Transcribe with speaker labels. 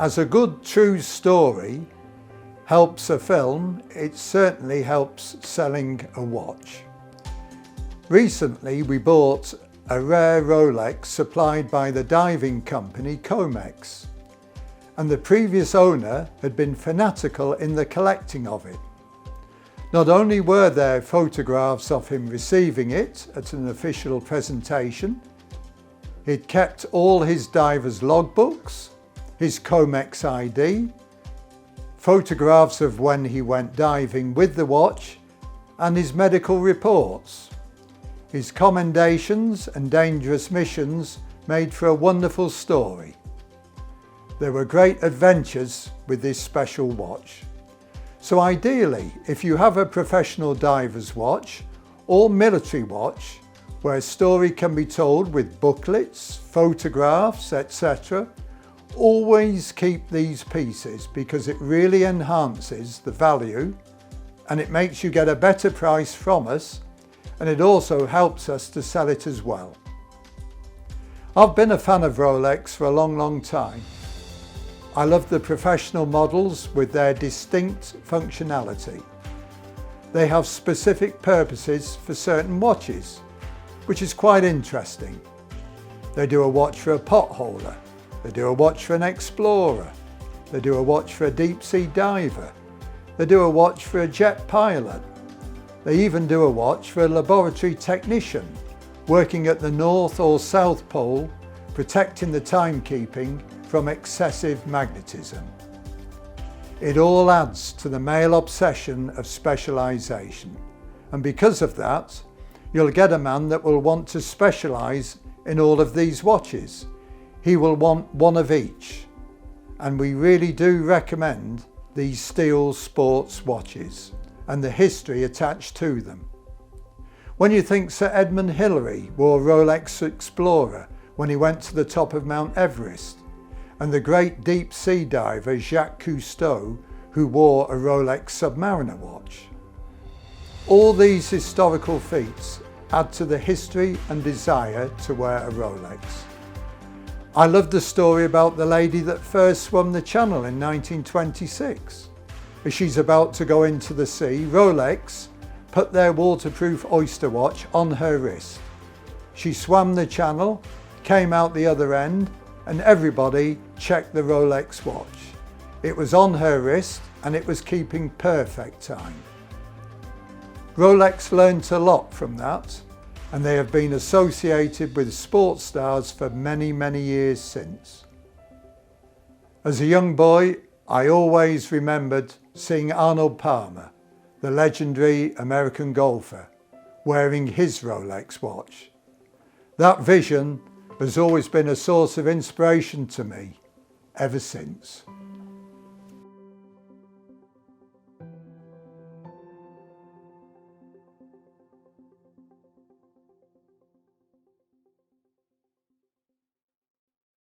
Speaker 1: As a good true story helps a film, it certainly helps selling a watch. Recently we bought a rare Rolex supplied by the diving company Comex, and the previous owner had been fanatical in the collecting of it. Not only were there photographs of him receiving it at an official presentation, he'd kept all his divers' logbooks, his Comex ID, photographs of when he went diving with the watch, and his medical reports. His commendations and dangerous missions made for a wonderful story. There were great adventures with this special watch. So ideally, if you have a professional diver's watch or military watch where a story can be told with booklets, photographs, etc., always keep these pieces because it really enhances the value and it makes you get a better price from us, and it also helps us to sell it as well. I've been a fan of Rolex for a long time. I love the professional models with their distinct functionality. They have specific purposes for certain watches, which is quite interesting. They do a watch for a potholer, they do a watch for an explorer, they do a watch for a deep sea diver, they do a watch for a jet pilot, they even do a watch for a laboratory technician working at the North or South Pole, protecting the timekeeping from excessive magnetism. It all adds to the male obsession of specialisation, and because of that, you'll get a man that will want to specialise in all of these watches. He will want one of each, and we really do recommend these steel sports watches and the history attached to them. When you think Sir Edmund Hillary wore a Rolex Explorer when he went to the top of Mount Everest, and the great deep sea diver Jacques Cousteau who wore a Rolex Submariner watch. All these historical feats add to the history and desire to wear a Rolex. I love the story about the lady that first swam the Channel in 1926. As she's about to go into the sea, Rolex put their waterproof oyster watch on her wrist. She swam the Channel, came out the other end, and everybody checked the Rolex watch. It was on her wrist and it was keeping perfect time. Rolex learnt a lot from that, and they have been associated with sports stars for many years since. As a young boy, I always remembered seeing Arnold Palmer, the legendary American golfer, wearing his Rolex watch. That vision has always been a source of inspiration to me ever since.